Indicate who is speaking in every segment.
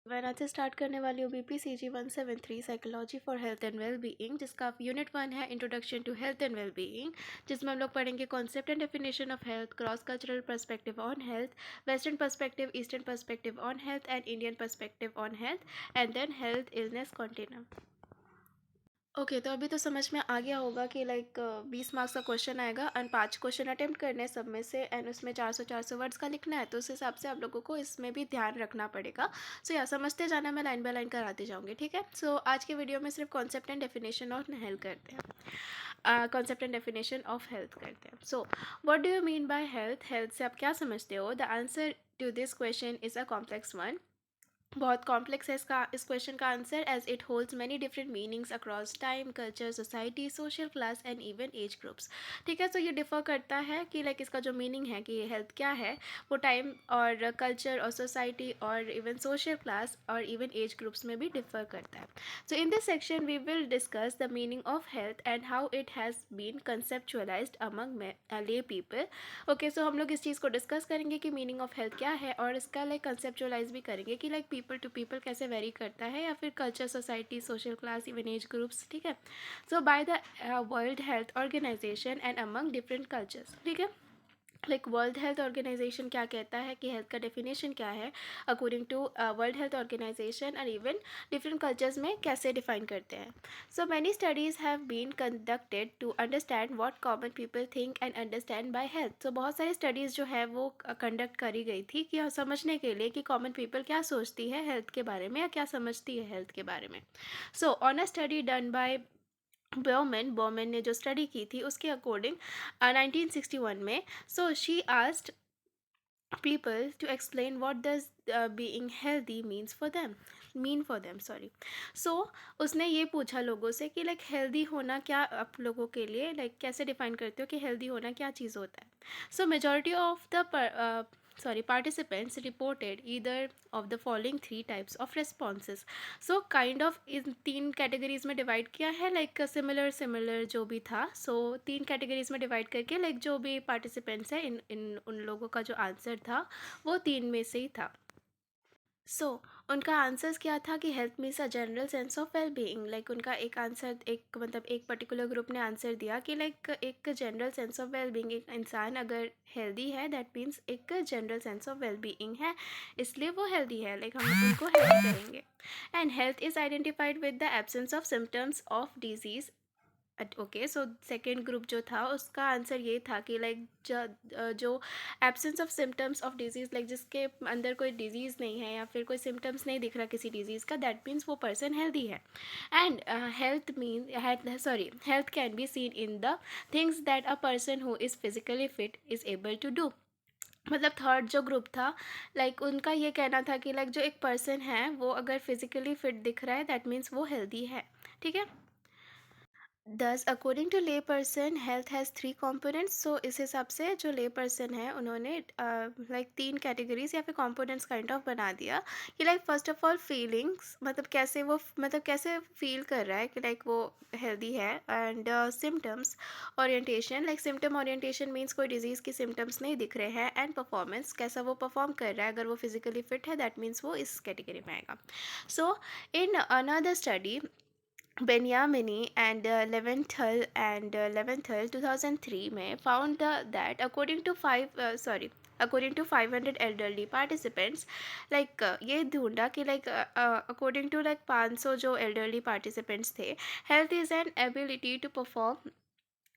Speaker 1: मैं आज से स्टार्ट करने वाली हूँ BPCG 173 psychology for health and well being, जिसका यूनिट 1 है introduction to health and well being, जिसमें हम लोग पढ़ेंगे concept and definition of health, cross cultural perspective on health, western perspective, eastern perspective on health and Indian perspective on health, and then health illness continuum. Okay, तो अभी तो समझ में आ गया होगा कि 20 मार्क्स का क्वेश्चन आएगा एंड 5 क्वेश्चन अटेम्प्ट करने हैं सब में से, एंड उसमें 400 वर्ड्स का लिखना है, तो उस हिसाब से आप लोगों को इसमें भी ध्यान रखना पड़ेगा। सो या समझते जाना, मैं लाइन बाय लाइन कराती जाऊँगी, ठीक है। सो आज के वीडियो में सिर्फ concept and definition of health करते हैं, concept and definition of health करते हैं। So what do you mean by health? Health से आप क्या समझते हो? The answer to this question is a complex one. बहुत कॉम्प्लेक्स है इस क्वेश्चन का answer, as it holds many different meanings across time, culture, society, social class and even age groups. ठीक है, तो ये डिफ़र करता है कि इसका जो मीनिंग है कि हेल्थ क्या है, वो टाइम और कल्चर और सोसाइटी और इवन सोशल क्लास और इवन एज ग्रुप्स में भी डिफ़र करता है। So in this section we will discuss the meaning of health and how it has been conceptualised among lay people. Okay, so हम लोग इस चीज़ को डिस्कस करेंगे कि मीनिंग ऑफ हेल्थ क्या है, और इसका कंसेप्चुअलाइज भी करेंगे कि पीपल टू पीपल कैसे वेरी करता है, या फिर culture, society, social class, even age groups. ठीक है, so by the world health organisation and among different cultures. ठीक है, वर्ल्ड हेल्थ ऑर्गेनाइजेशन क्या कहता है कि हेल्थ का डेफिनेशन क्या है according to world health organisation, और इवन डिफरेंट कल्चर्स में कैसे डिफाइन करते हैं। So many studies have been conducted to understand what common people think and understand by health. So बहुत सारी स्टडीज़ जो है वो कंडक्ट करी गई थी कि समझने के लिए कि कॉमन पीपल क्या सोचती है हेल्थ के बारे में, या क्या समझती है हेल्थ के बारे में। So on a study done by Burman ने जो स्टडी की थी उसके अकॉर्डिंग 1961 में, so she asked people to explain what does being healthy mean for them, sorry. So उसने ये पूछा लोगों से कि हेल्दी होना क्या आप लोगों के लिए, कैसे डिफाइन करते हो कि हेल्दी होना क्या चीज़ होता है। सो majority of the participants reported either of the following 3 types of responses. So kind of in 3 categories में डिवाइड किया है, सिमिलर जो भी था। सो 3 कैटेगरीज में डिवाइड करके जो भी पार्टिसिपेंट्स हैं, इन उन लोगों का जो आंसर था वो 3 में से ही था। सो उनका आंसर्स क्या था कि health means a general sense of well being. उनका एक आंसर, एक पर्टिकुलर ग्रुप ने आंसर दिया कि एक general sense of well being, एक इंसान अगर हेल्दी है दैट मीन्स एक general sense of well being है, इसलिए वो हेल्दी है, हम उनको हेल्दी करेंगे। And health is identified with the absence of symptoms of disease. Okay, so second group जो था उसका आंसर ये था कि जो absence of symptoms of disease, जिसके अंदर कोई डिजीज़ नहीं है या फिर कोई सिम्टम्स नहीं दिख रहा किसी डिजीज़ का, दैट मीन्स वो पर्सन हेल्दी है। And health can be seen in the things that a person who is physically fit is able to do. Third जो ग्रुप था, उनका ये कहना था कि जो एक पर्सन है वो अगर फिजिकली फिट दिख रहा है दैट मीन्स वो हेल्दी है। ठीक है, दस अकॉर्डिंग टू ले पर्सन हेल्थ हैज़ 3 components। सो इस हिसाब से जो ले पर्सन है उन्होंने 3 कैटेगरीज या फिर कॉम्पोनेंट्स काइंड ऑफ बना दिया कि फर्स्ट ऑफ ऑल फीलिंग्स, कैसे वो कैसे फील कर रहा है कि वो हेल्दी है, and symptoms, orientation, symptom orientation means कोई डिजीज़ की सिम्टम्स नहीं दिख रहे हैं, एंड परफॉर्मेंस, कैसा वो परफॉर्म कर रहा है, अगर वो फिजिकली फिट है दैट मीन्स वो इस कैटेगरी में आएगा। So in another study Benyamini and Leventhal 2003 में found that according to 500 elderly participants, ये ढूंढा कि अकॉर्डिंग टू 500 जो elderly participants थे, health is an ability to perform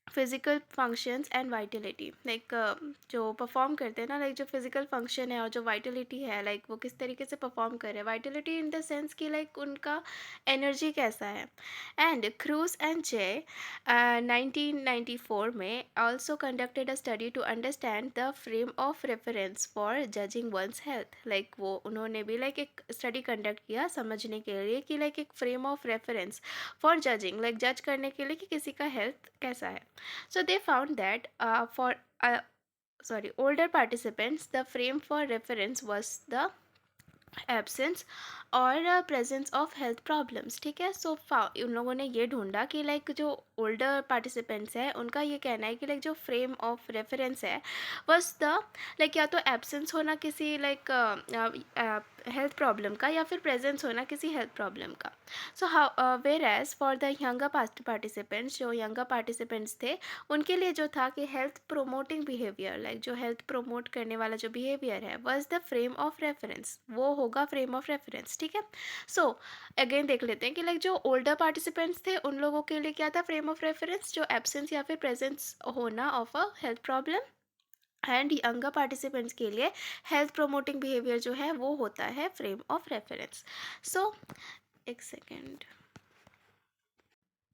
Speaker 1: physical functions and vitality. जो परफॉर्म करते हैं ना, जो फिजिकल फंक्शन है और जो वाइटलिटी है, वो किस तरीके से परफॉर्म कर रहे हैं, वाइटलिटी इन द सेंस कि उनका एनर्जी कैसा है। एंड क्रूज एंड जे 1994 में also conducted a study to understand the frame of reference for judging one's health. वो उन्होंने भी एक स्टडी कंडक्ट किया समझने के लिए कि एक frame of reference for judging, जज करने के लिए कि किसी का हेल्थ कैसा है। So they found that older participants, the frame for reference was the absence और प्रेजेंस ऑफ हेल्थ प्रॉब्लम्स। ठीक है, सो उन लोगों ने ये ढूंढा कि जो ओल्डर पार्टिसिपेंट्स हैं उनका ये कहना है कि जो फ्रेम ऑफ रेफरेंस है बस द या तो एब्सेंस होना किसी हेल्थ प्रॉब्लम का या फिर प्रेजेंस होना किसी हेल्थ प्रॉब्लम का। So however as for the younger participants, जो यंगर पार्टिसिपेंट्स थे उनके लिए जो था कि हेल्थ प्रोमोटिंग बिहेवियर, लाइक जो हेल्थ प्रोमोट करने वाला जो बिहेवियर है was the frame of reference, वो होगा फ्रेम ऑफ रेफरेंस। ठीक है, सो अगेन देख लेते हैं कि लाइक जो ओल्डर पार्टिसिपेंट्स थे उन लोगों के लिए क्या था फ्रेम ऑफ रेफरेंस, जो एब्सेंस या फिर प्रेजेंस होना of a health problem. And younger participants के लिए हेल्थ प्रोमोटिंग बिहेवियर जो है वो होता है फ्रेम ऑफ रेफरेंस। सो एक second.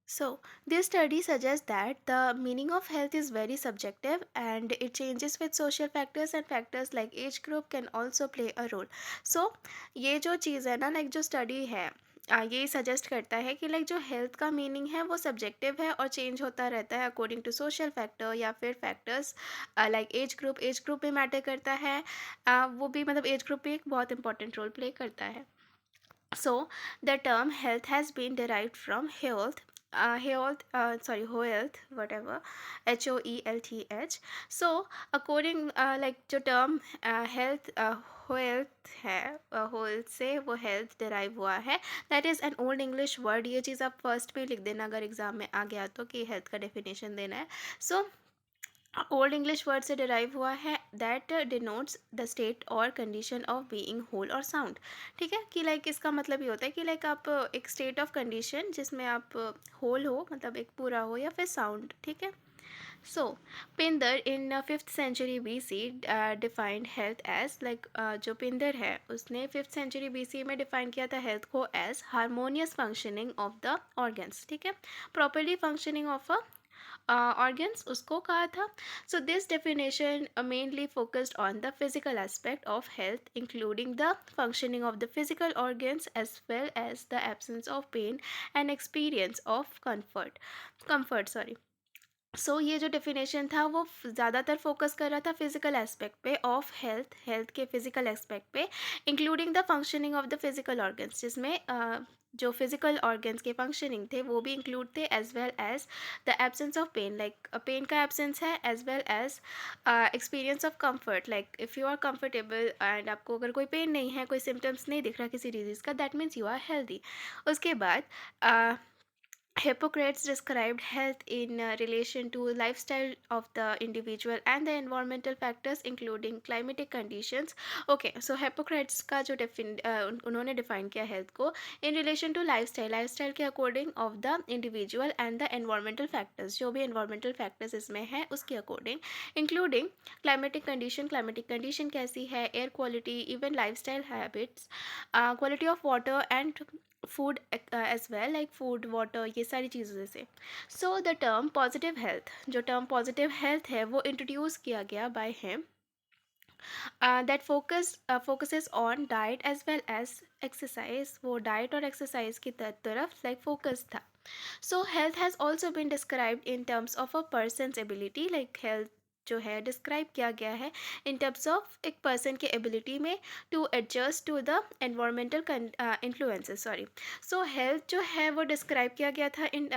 Speaker 1: So, this study suggests that the meaning of health is very subjective and it changes with social factors, and factors like age group can also play a role. So, ये जो चीज़ है ना, like जो study है ये suggest करता है कि लाइक जो हेल्थ का मीनिंग है वो सब्जेक्टिव है और चेंज होता रहता है अकॉर्डिंग टू सोशल फैक्टर या फिर फैक्टर्स लाइक एज ग्रुप भी मैटर करता है। वो भी मतलब एज ग्रुप भी एक बहुत इंपॉर्टेंट रोल प्ले करता है। So, the term health has been derived from health, whatever, HOELTH. So, according like जो term health health है whole से वो health derive हुआ है, that is an old English word। ये चीज़ आप फर्स्ट पे लिख देना अगर एग्जाम में आ गया तो कि health का definition देना है। So, ओल्ड इंग्लिश वर्ड से डिराइव हुआ है दैट डिनोट्स द स्टेट और कंडीशन ऑफ बीइंग होल और साउंड। ठीक है, कि लाइक इसका मतलब ये होता है कि लाइक आप एक स्टेट ऑफ कंडीशन जिसमें आप होल हो, मतलब एक पूरा हो, या फिर साउंड। ठीक है, so Pindar in 5th century BC defined health as like जो पिंदर है उसने 5th सेंचुरी BC में डिफाइन किया था हेल्थ को as harmonious functioning of the organs. ठीक है, properly functioning of a organs उसको कहा था। So this definition mainly focused on the physical aspect of health, including the functioning of the physical organs as well as the absence of pain and experience of comfort, sorry। सो ये जो definition था वो ज़्यादातर focus कर रहा था physical aspect पे of health, health के फिजिकल एस्पेक्ट पे, including the functioning of the physical organs, जिसमें जो फिजिकल ऑर्गन्स के फंक्शनिंग थे वो भी इंक्लूड थे, as well as the absence of pain, like pain का एब्सेंस है, as well as experience of comfort, like if you are comfortable and आपको अगर कोई पेन नहीं है, कोई सिम्टम्स नहीं दिख रहा किसी डिजीज़ का, that means you are healthy. उसके बाद Hippocrates described health in relation to lifestyle of the individual and the environmental factors including climatic conditions. Okay, so Hippocrates का जो उन्होंने define किया health को in relation to lifestyle के according of the individual and the environmental factors, जो भी environmental factors इसमें है उसके according, including climatic condition कैसी है, air quality, even lifestyle habits, quality of water and food as well, like food, water, ये सारी चीज़ों से। So the term positive health, जो टर्म पॉजिटिव हेल्थ है वो इंट्रोड्यूस किया गया by him, that focuses on diet as well as exercise, वो डाइट और एक्सरसाइज की तरफ लाइक फोकस था। So health has also been described in terms of a person's ability, like health जो है डिस्क्राइब किया गया है इन टर्म्स ऑफ एक पर्सन के एबिलिटी में to adjust to the environmental influences, sorry. So health जो है वो डिस्क्राइब किया गया था इन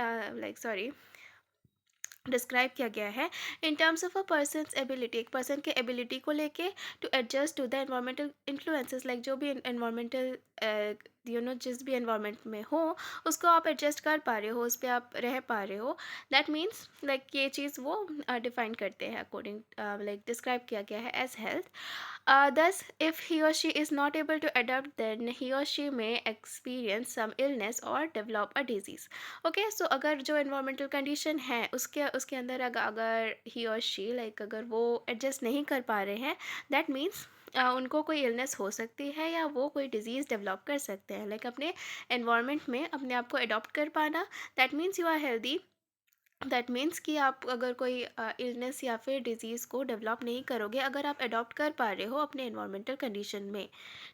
Speaker 1: डिस्क्राइब किया गया है in terms of a person's ability, एक पर्सन के एबिलिटी को लेके to adjust to the environmental influences, like जो भी एनवायरमेंटल जिस भी एनवायरमेंट में हो उसको आप एडजस्ट कर पा रहे हो, उस पर आप रह पा रहे हो, दैट मीन्स लाइक ये चीज़ वो डिफाइन करते हैं अकॉर्डिंग, लाइक डिस्क्राइब किया गया है as health. Thus, if he or she is not able to adapt, then he or she may experience some illness or develop a disease. Okay, so अगर जो environmental condition है उसके अंदर अगर he or she like अगर वो adjust नहीं कर पा रहे हैं, that means उनको कोई इलनेस हो सकती है या वो कोई डिज़ीज़ डेवलप कर सकते हैं, लाइक अपने एनवायरनमेंट में अपने आप को अडॉप्ट कर पाना, that means you are healthy. That means कि आप अगर कोई इलनेस या फिर डिज़ीज़ को डेवलप नहीं करोगे अगर आप अडॉप्ट कर पा रहे हो अपने एनवायरमेंटल कंडीशन में।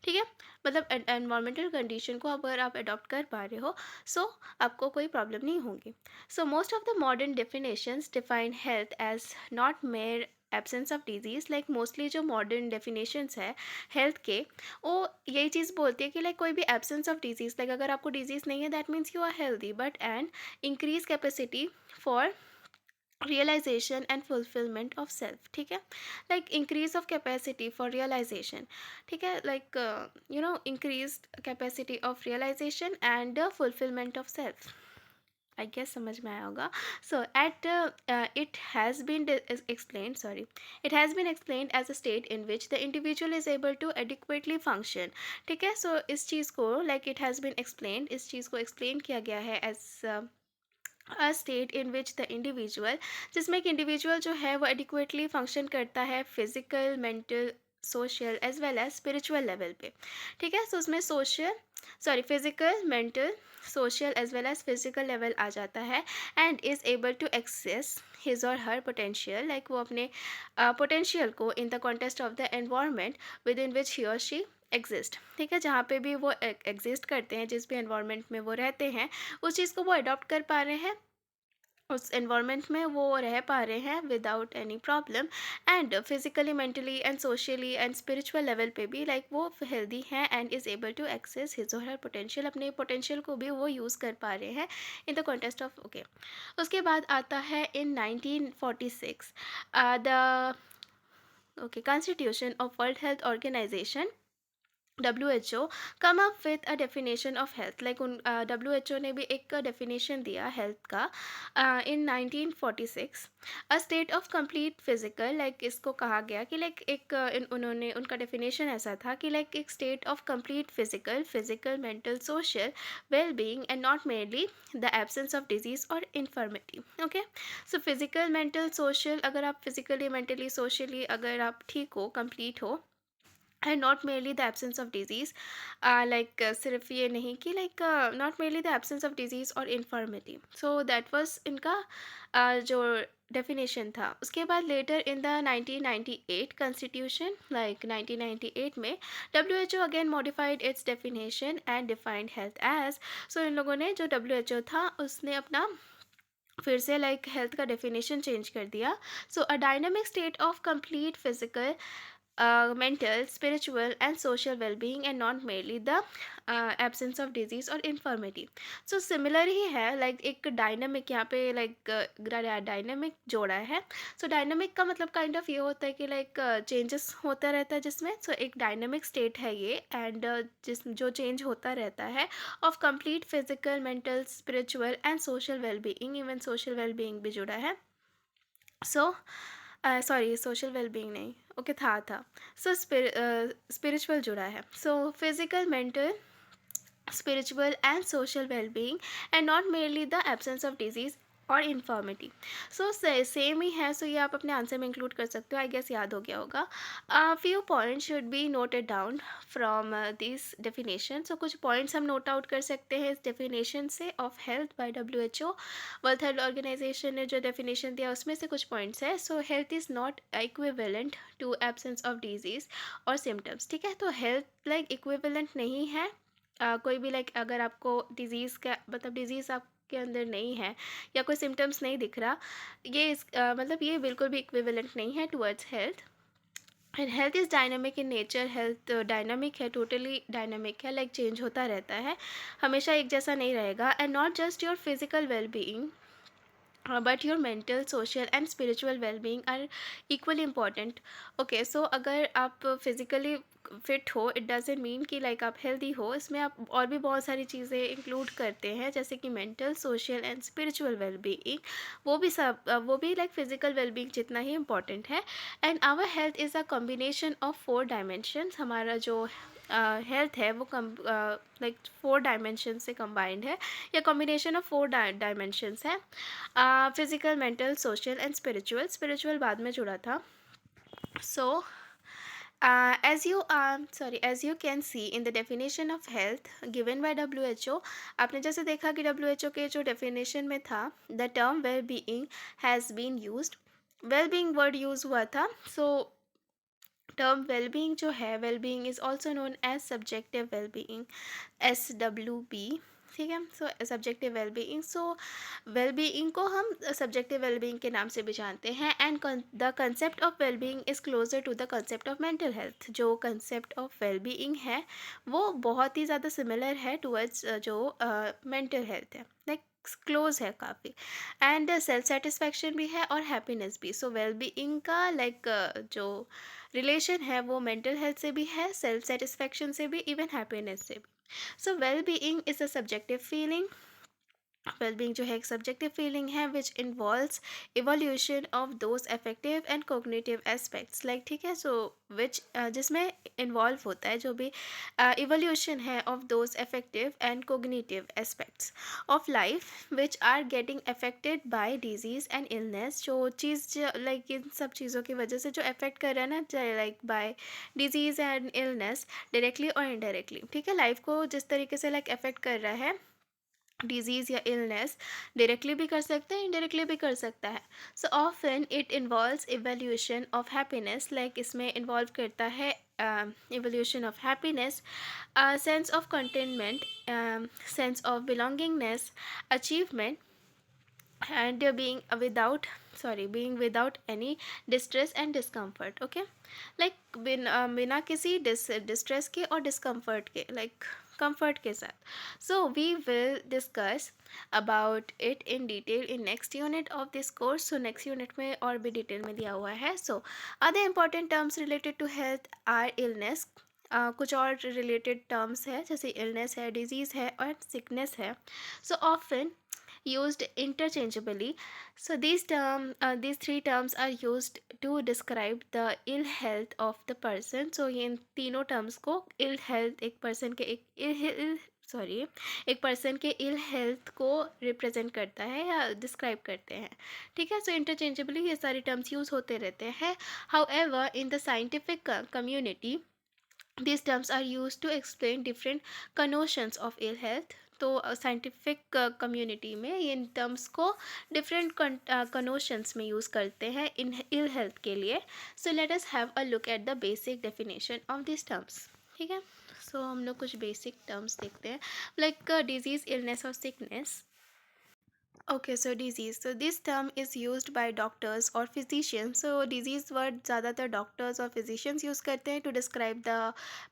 Speaker 1: ठीक है, मतलब एनवायरमेंटल कंडीशन को अगर आप अडॉप्ट कर पा रहे हो, सो आपको कोई प्रॉब्लम नहीं होगी। So most of the modern definitions define health as not mere absence of disease, like mostly जो मॉडर्न डेफिनेशंस है हेल्थ के वो यही चीज़ बोलती है कि लाइक कोई भी एब्सेंस ऑफ डिजीज़, लाइक अगर आपको डिजीज़ नहीं है that means you are healthy, but and increase capacity for realisation and fulfilment of self, ठीक है, like increase of capacity for realisation, ठीक है, like increase capacity of realisation and fulfilment of self, I guess समझ में आया होगा. So at it has been explained, sorry, it has been explained as a state in which the individual is able to adequately function, ठीक है. सो इस चीज़ को like it has been explained, इस चीज़ को एक्सप्लेन किया गया है as a state in which the individual, जिसमें एक इंडिविजुअल जो है वो एडिक्वेटली फंक्शन करता है physical, mental, social as well as spiritual level पे, ठीक है. सो उसमें social, sorry, physical, mental, social as well as physical level आ जाता है and is able to access his और हर पोटेंशियल, लाइक वो अपने पोटेंशियल को in the context of the environment within which he or she exist, ठीक है, जहाँ पे भी वो एग्जिस्ट करते हैं, जिस भी एनवायरनमेंट में वो रहते हैं, उस चीज़ को वो अडॉप्ट कर पा रहे हैं, उस एनवायरनमेंट में वो रह पा रहे हैं without any problem, and physically, mentally and socially and spiritual level पे भी लाइक वो हेल्दी हैं and is able to access his और हर पोटेंशियल, अपने पोटेंशियल को भी वो यूज़ कर पा रहे हैं in the context of, okay. उसके बाद आता है in 1946 the, okay, constitution of World health Organization WHO come up with a definition of health, like उन WHO ने भी एक डेफिनेशन दिया हेल्थ का in 1946, a state of complete physical, like इसको कहा गया कि लाइक एक उन्होंने, उनका डेफिनेशन ऐसा था कि लाइक एक state of complete physical, mental, social well being and not merely the absence of disease or infirmity, okay. So physical, mental, social, अगर आप फिजिकली, मेंटली, सोशली अगर आप ठीक हो, कंप्लीट हो, and not merely the absence of disease, like सिर्फ ये नहीं कि like not merely the absence of disease or infirmity, so that was इनका जो डेफिनेशन था. उसके बाद later in the 1998 constitution, like 1998 में WHO again modified its definition and defined health as, so इन लोगों ने, जो WHO था उसने अपना फिर से लाइक हेल्थ का डेफिनेशन चेंज कर दिया. सो a dynamic state of complete physical, mental, spiritual and social well-being and not merely the absence of disease और infirmity. So similar ही है, like एक dynamic यहाँ पे like dynamic जोड़ा है. So dynamic का मतलब kind of ये होता है कि like changes होता रहता है जिसमें, so एक dynamic state है ये and जिस जो change होता रहता है of complete physical, mental, spiritual and social well-being, even social well-being भी जुड़ा है. सो सॉरी, सोशल वेलबींग नहीं, ओके, था. सो स्पिरिचुअल जुड़ा है. सो physical, mental, spiritual and social well-being and not merely the absence of disease और इन्फॉर्मिटी. सो सेम ही है, सो ये आप अपने आंसर में इंक्लूड कर सकते हो, आई गेस याद हो गया होगा. Few points should be noted down from this definition. So कुछ पॉइंट्स हम नोट आउट कर सकते हैं इस डेफिनेशन से of health by WHO, World health Organization ने जो डेफिनेशन दिया उसमें से कुछ पॉइंट्स है. So health is not equivalent to absence of disease और सिम्टम्स, ठीक है. तो हेल्थ लाइक इक्विवेलेंट नहीं है. कोई भी लाइक अगर आपको डिज़ीज़ का मतलब डिज़ीज़ आपके अंदर नहीं है या कोई सिम्टम्स नहीं दिख रहा, ये मतलब ये बिल्कुल भी इक्विवेलेंट नहीं है towards health. And health is dynamic in nature, health dynamic है, टोटली डायनामिक है, लाइक चेंज होता रहता है, हमेशा एक जैसा नहीं रहेगा. And not just your physical well being but your mental, social and spiritual wellbeing are equally important, okay. So अगर आप फिज़िकली फिट हो, इट डजेंट मीन कि लाइक आप हेल्दी हो, इसमें आप और भी बहुत सारी चीज़ें इंक्लूड करते हैं जैसे कि mental, social and spiritual wellbeing, वो भी सब वो भी लाइक फिजिकल वेलबींग जितना ही इम्पॉर्टेंट है. And our health is a combination of 4 dimensions, हमारा जो हेल्थ है वो लाइक 4 डायमेंशन से कंबाइंड है, या कॉम्बिनेशन ऑफ 4 डायमेंशंस है. Physical, mental, social and spiritual, spiritual बाद में जुड़ा था. सो as you can see in the definition of health given by WHO, आपने जैसे देखा कि WHO के जो definition में था, the term well-being has been used, well-being word use हुआ था. so term well-being जो है, well-being is also known as subjective well-being, SWB. ठीक है। सो सब्जेक्टिव वेलबीइंग, सो वेलबीइंग को हम सब्जेक्टिव वेलबीइंग के नाम से भी जानते हैं, and the concept of wellbeing is closer to the concept of mental health. जो कंसेप्ट ऑफ वेलबीइंग है वो बहुत ही ज़्यादा सिमिलर है टूवर्ड्स जो मेंटल हेल्थ है, लाइक क्लोज है काफ़ी। एंड सेल्फ सेटिस्फैक्शन भी है और हैप्पीनेस भी। सो वेलबीइंग का लाइक जो रिलेशन है वो मेंटल हेल्थ से भी है, सेल्फ सेटिस्फैक्शन से भी, इवन हैप्पीनेस से भी। So well being is a subjective feeling. Wellbeing जो है एक सब्जेक्टिव फीलिंग है which involves evolution of those affective and cognitive aspects, like ठीक है। सो विच जिसमें इन्वॉल्व होता है जो भी इवोल्यूशन है of those affective and cognitive aspects of life which are getting affected by disease and illness. जो चीज़ लाइक इन सब चीज़ों की वजह से जो अफेक्ट कर रहा है ना, like by disease and illness, directly और इनडायरेक्टली, ठीक है। लाइफ को जिस तरीके से लाइक अफेक्ट कर रहा है डिजीज़ या इलनेस, डायरेक्टली भी कर सकते हैं, इनडायरेक्टली भी कर सकता है। So often it involves evolution of happiness, like इसमें इन्वॉल्व करता है evolution of happiness, sense of containment, sense of belongingness, achievement, and being without any distress and discomfort, okay। like बिना किसी distress के और discomfort के, like comfort के साथ। so we will discuss about it in detail in next unit of this course। so next unit में और भी detail में दिया हुआ है। so other important terms related to health are illness, कुछ और related terms है जैसे illness है, disease है और sickness है। so often used interchangeably। so these three terms are used to describe the ill health of the person। so ये इन तीनों terms को ill health एक person के एक पर्सन के इल हेल्थ को रिप्रेजेंट करता है या डिस्क्राइब करते हैं, ठीक है। सो इंटरचेंजेबली ये सारे टर्म्स यूज़ होते रहते हैं। How ever in the scientific community these terms are used to explain different connotations of ill health। तो साइंटिफिक कम्युनिटी में इन टर्म्स को डिफरेंट कनोशंस में यूज़ करते हैं इन इल हेल्थ के लिए। So let us have a look at the basic definition of this terms, ठीक है। सो हम लोग कुछ बेसिक टर्म्स देखते हैं, लाइक डिजीज़, इलनेस और sickness. Okay, so disease. So this term is used by doctors or physicians. So disease word ज़्यादातर doctors और physicians use करते हैं to describe the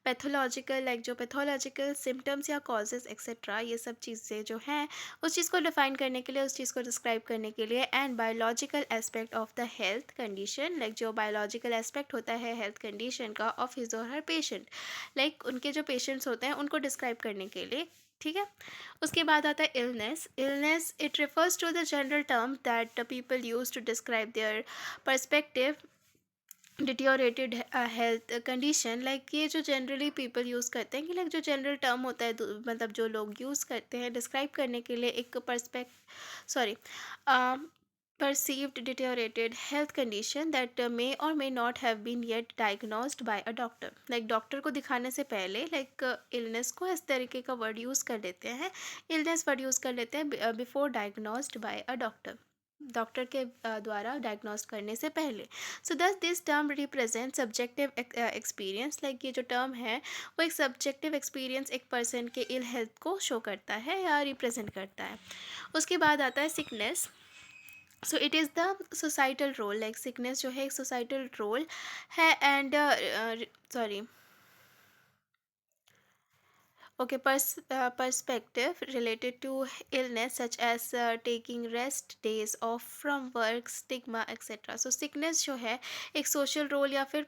Speaker 1: pathological, like जो pathological symptoms या causes etc. ये सब चीज़ें जो हैं उस चीज़ को define करने के लिए, उस चीज़ को describe करने के लिए, and biological aspect of the health condition, like जो biological aspect होता है health condition का of his or her patient, like उनके जो patients होते हैं उनको describe करने के लिए, ठीक है। उसके बाद आता है illness. Illness it refers to the general term that people use to describe their perspective deteriorated health condition, like ये जो जनरली पीपल यूज़ करते हैं कि लाइक जो जनरल टर्म होता है मतलब जो लोग यूज़ करते हैं डिस्क्राइब करने के लिए एक sorry perceived deteriorated health condition that may or may not have been yet diagnosed by a doctor। like doctor को दिखाने से पहले like illness को इस तरीके का वर्ड यूज़ कर लेते हैं, illness वर्ड यूज़ कर लेते हैं before diagnosed bye a doctor, doctor के द्वारा डायग्नोस करने से पहले। सो this this term represent subjective experience, like ये जो टर्म है वो एक सब्जेक्टिव एक्सपीरियंस एक पर्सन के इल हेल्थ को शो करता है या रिप्रेजेंट करता है। उसके बाद आता है sickness. So it is the societal role, like sickness जो है एक सोसाइटल रोल है and sorry okay, perspective related to illness such as taking rest days off from work, stigma etc। so sickness जो है एक social role या फिर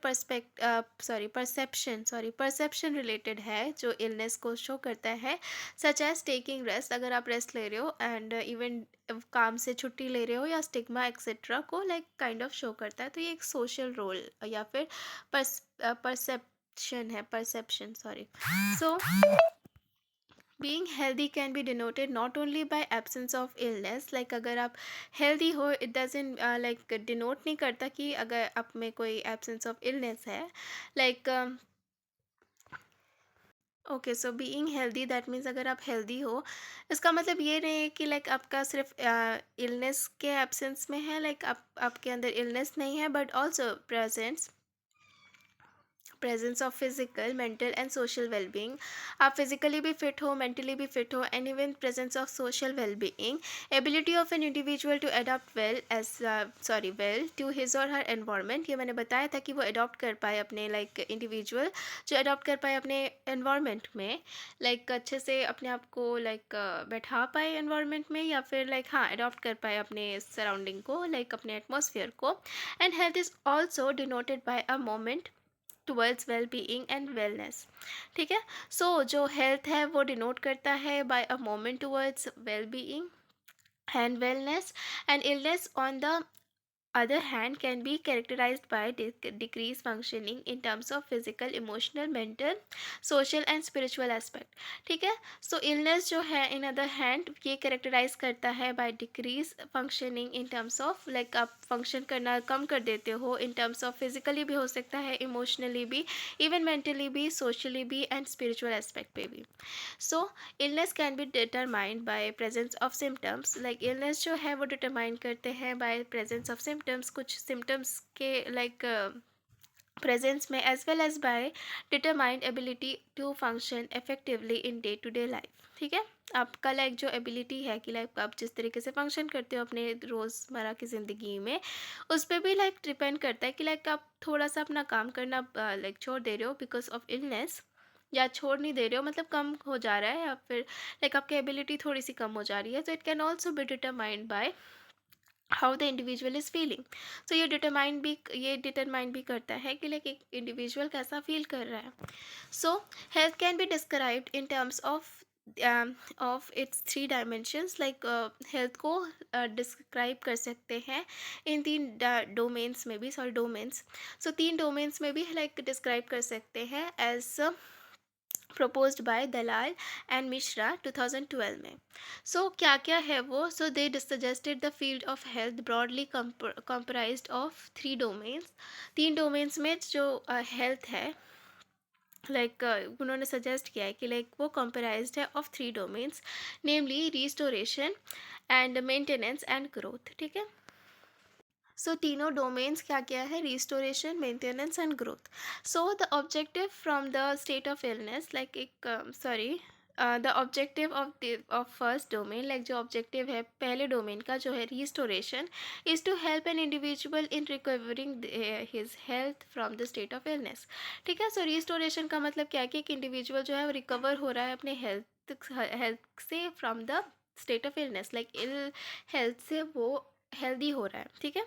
Speaker 1: perception related है जो illness को show करता है, such as taking rest, अगर आप rest ले रहे हो and even काम से छुट्टी ले रहे हो या स्टिग्मा एक्सेट्रा को लाइक काइंड ऑफ शो करता है। तो ये एक सोशल रोल या फिर perception sorry. So being healthy can be denoted not only by absence of illness, like अगर आप healthy हो it doesn't like denote नहीं करता कि अगर आप में कोई absence of illness है, like okay. So being healthy that means अगर आप हेल्दी हो इसका मतलब ये नहीं है कि लाइक आपका सिर्फ इलनेस के एब्सेंस में है, लाइक आपके अंदर इलनेस नहीं है but also presence of physical, mental and social wellbeing. आप फिजिकली भी फिट हो, मेंटली भी फिट हो, and even presence of social wellbeing. Ability of an individual to adopt well to his और हर एनवायरनमेंट। ये मैंने बताया था कि वो अडॉप्ट कर पाए अपने इंडिविजुअल जो अडॉप्ट कर पाए अपने एनवायरनमेंट में, अच्छे से अपने आप को बैठा पाए एनवायरनमेंट में, या फिर हाँ अडॉप्ट कर पाए अपने सराउंडिंग को, अपने एटमॉस्फेयर को। And health is also denoted by a movement towards well being and wellness. ठीक है, सो जो हेल्थ है वो डिनोट करता है by a movement towards well being and wellness, and illness on the other hand can be characterized by decreased functioning in terms of physical, emotional, mental, social and spiritual aspect। ठीक है, सो illness जो है in other hand ये characterize करता है by decrease functioning in terms of आप function करना कम कर देते हो in terms of physically भी हो सकता है, emotionally भी, even mentally भी, socially भी and spiritual aspect पे भी। So illness can be determined by presence of symptoms. Illness जो है वो डिटरमाइन करते हैं बाय प्रेजेंस ऑफ सिम्टम्स, कुछ सिम्टम्स के प्रेजेंस में, as well as by determined ability to function effectively in day to day life. ठीक है, आपका जो एबिलिटी है कि आप जिस तरीके से फंक्शन करते हो अपने रोज़मर्रा की ज़िंदगी में, उस पर भी डिपेंड करता है कि आप थोड़ा सा अपना काम करना छोड़ दे रहे हो बिकॉज ऑफ इलनेस, या छोड़ नहीं दे रहे हो मतलब कम हो जा रहा है, या फिर आपकी एबिलिटी थोड़ी सी कम हो जा रही है। तो it can also be determined by how the individual is feeling. So ये डिटरमाइन भी करता है कि एक इंडिविजुअल कैसा फील कर रहा है। So health can be described in terms of its three dimensions. Health को डिस्क्राइब कर सकते हैं इन तीन डोमेन्स में भी, डोमेन्स। सो तीन डोमेन्स में भी डिस्क्राइब कर सकते हैं as proposed by Dalal and Mishra 2012 में। सो क्या क्या है वो? So they suggested the field of health broadly comprised of three domains। तीन डोमेन्स में जो हेल्थ है उन्होंने सजेस्ट किया है कि वो कंप्राइज्ड है of three domains, namely restoration and maintenance and growth. ठीक है, सो तीनों डोमेन्स क्या क्या है? Restoration, maintenance and growth. So the objective from the state of illness the objective of first domain, जो ऑब्जेक्टिव है पहले डोमेन का जो है restoration, is to help an individual in recovering his health from the state of illness. ठीक है, सो restoration का मतलब क्या है कि एक इंडिविजुअल जो है वो रिकवर हो रहा है अपने हेल्थ से from the state of illness, ill health से वो हेल्दी हो रहा है। ठीक है,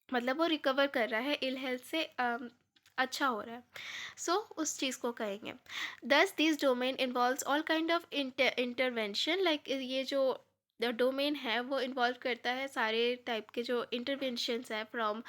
Speaker 1: मतलब वो रिकवर कर रहा है इल हेल्थ से, अच्छा हो रहा है। सो उस चीज़ को कहेंगे। दस this domain involves all kind of intervention. ये जो डोमेन है वो इन्वॉल्व करता है सारे टाइप के जो इंटरवेंशंस है from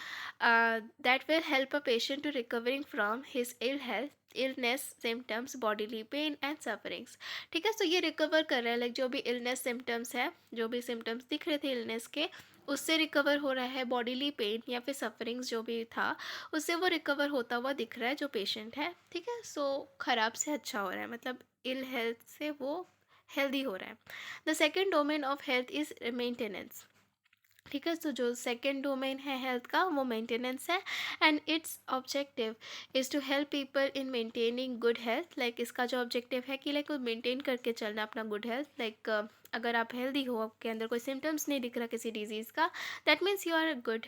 Speaker 1: that will help a patient to recovering from his ill health, illness symptoms, bodily pain and sufferings. ठीक है, सो ये रिकवर कर रहा है जो भी इलनेस सिम्टम्स है, जो भी सिम्टम्स दिख रहे थे इलनेस के, उससे रिकवर हो रहा है। बॉडीली पेन या फिर सफरिंग्स जो भी था उससे वो रिकवर होता हुआ दिख रहा है जो पेशेंट है। ठीक है, सो ख़राब से अच्छा हो रहा है, मतलब इल हेल्थ से वो हेल्दी हो रहा है। The second domain of health is maintenance. ठीक है, तो जो सेकेंड डोमेन है हेल्थ का वो मेंटेनेंस है, and its objective is to help people in maintaining good health. इसका जो ऑब्जेक्टिव है कि वो मेंटेन करके चलना अपना गुड हेल्थ। अगर आप हेल्दी हो, आपके अंदर कोई सिम्टम्स नहीं दिख रहा किसी डिजीज़ का, that means you are good,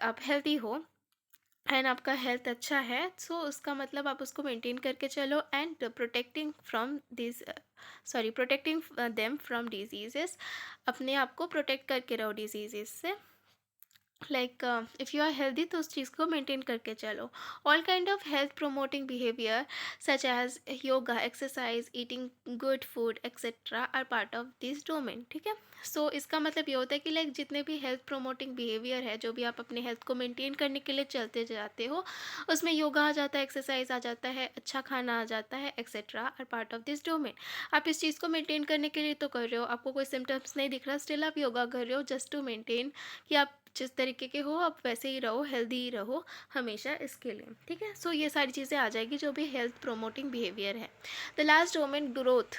Speaker 1: आप हेल्दी हो एंड आपका हेल्थ अच्छा है। सो उसका मतलब आप उसको मेंटेन करके चलो, and protecting them from diseases. अपने आप को प्रोटेक्ट करके रहो डिजीजेस से। इफ़ यू आर हेल्दी तो उस चीज़ को मेंटेन करके चलो। All kind of health promoting behaviour such as yoga, exercise, eating good food etcetera are part of this domain. ठीक है, सो इसका मतलब ये होता है कि जितने भी हेल्थ प्रोमोटिंग बिहेवियर है, जो भी आप अपने हेल्थ को मेंटेन करने के लिए चलते जाते हो, उसमें योगा आ जाता है, एक्सरसाइज आ जाता है, अच्छा खाना आ जाता है, etcetera are part of this domain. आप इस चीज़ को मेंटेन करने के लिए तो कर रहे हो, आपको कोई सिम्टम्स नहीं दिख रहा, स्टिल आप योगा कर रहे हो जस्ट टू मेंटेन कि आप जिस तरीके के हो आप वैसे ही रहो, हेल्दी ही रहो हमेशा, इसके लिए। ठीक है, सो ये सारी चीज़ें आ जाएगी जो भी हेल्थ प्रोमोटिंग बिहेवियर है। The last domain growth.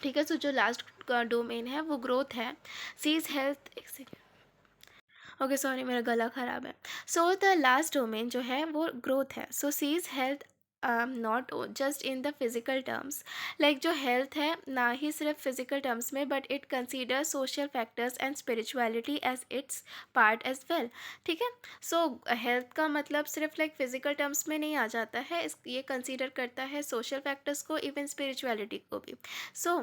Speaker 1: ठीक है, सो जो लास्ट डोमेन है वो ग्रोथ है। सीज हेल्थ ओके सॉरी, मेरा गला ख़राब है। सो द लास्ट डोमेन जो है वो ग्रोथ है। So sees health not just in the physical terms, like जो हेल्थ है ना ही सिर्फ फिजिकल टर्म्स में, but it consider social factors and spirituality as its part as well. ठीक है। सो हेल्थ का मतलब सिर्फ लाइक फिजिकल टर्म्स में नहीं आ जाता है, ये कंसीडर करता है सोशल फैक्टर्स को, इवन स्पिरिचुअलिटी को भी। सो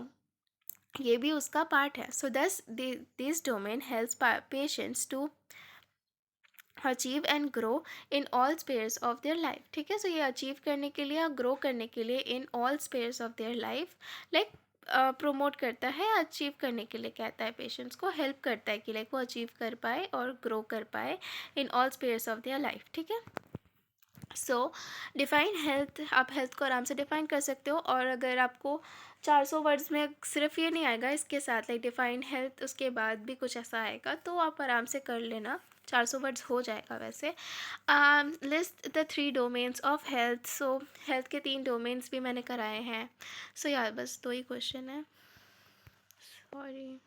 Speaker 1: ये भी उसका पार्ट है। So this this domain helps patients to achieve and grow in all spheres of their life. ठीक है। सो ये अचीव करने के लिए और ग्रो करने के लिए in all spheres of their life, like promote करता है, अचीव करने के लिए कहता है, पेशेंट्स को हेल्प करता है कि लाइक वो अचीव कर पाए और ग्रो कर पाए in all spheres of their life. ठीक है। सो डिफ़ाइन हेल्थ, आप हेल्थ को आराम से डिफ़ाइन कर सकते हो। और अगर आपको 400 वर्ड्स में सिर्फ ये नहीं आएगा, इसके साथ लाइक डिफ़ाइन हेल्थ उसके बाद भी कुछ ऐसा आएगा, तो आप आराम से कर लेना, 400 वर्ड्स हो जाएगा वैसे। List the 3 domains of health. So health के 3 डोमेन्स भी मैंने कराए हैं। सो यार बस 2 ही क्वेश्चन है, sorry.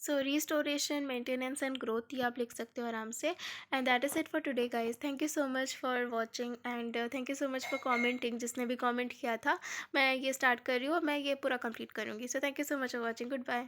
Speaker 1: So restoration, maintenance and growth ये आप लिख सकते हो आराम से। And that is it for today guys. Thank you so much for watching and thank you so much for commenting. जिसने भी कमेंट किया था, मैं ये स्टार्ट कर रही हूँ, मैं ये पूरा कंप्लीट करूँगी। So thank you so much for watching. Good bye.